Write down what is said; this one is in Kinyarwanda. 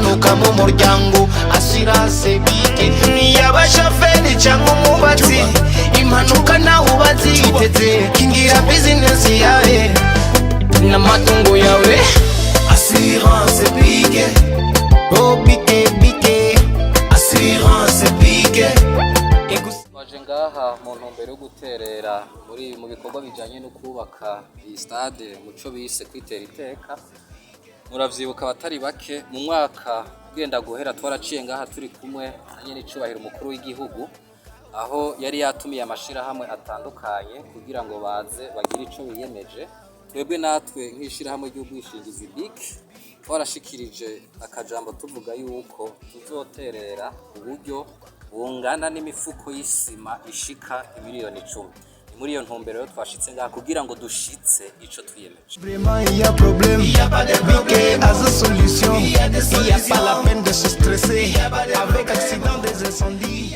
impanuka mu muryango assurance bike niyabashoferi cyangwa umubatsi impanuka nawe ubaziteze kingira business yawe n'amatungo yawe assurance bike oh bike assurance bike waje ngaha mu ntumbero yo guterera mu bikorwa bijanye no kubaka iyi stade muco bise kwitera iteka. Muravyibuka abatari bake mu mwaka ugenda guhera twaraciye ngaha turi kumwe nanye n'icubahiro umukuru w'igihugu aho yari yatumiye amashirahamwe atandukanye kugira ngo baze bagire ico biyemeje. Twebwe natwe nk'ishirahamwe ry'ubwishingizi BIC twarashikirije akajambo tuvuga yuko tuzoterera uburyo bungana n'imifuko y'isima ishika miliyoni 10. Muri iyo ntumbero twashitse ngaha kugira ngo dushitse ico twiyemeje. Vraiment il y a problème, il y a pas de problème à la solution, il y a pas la peine de se stresser avec accident des incendies.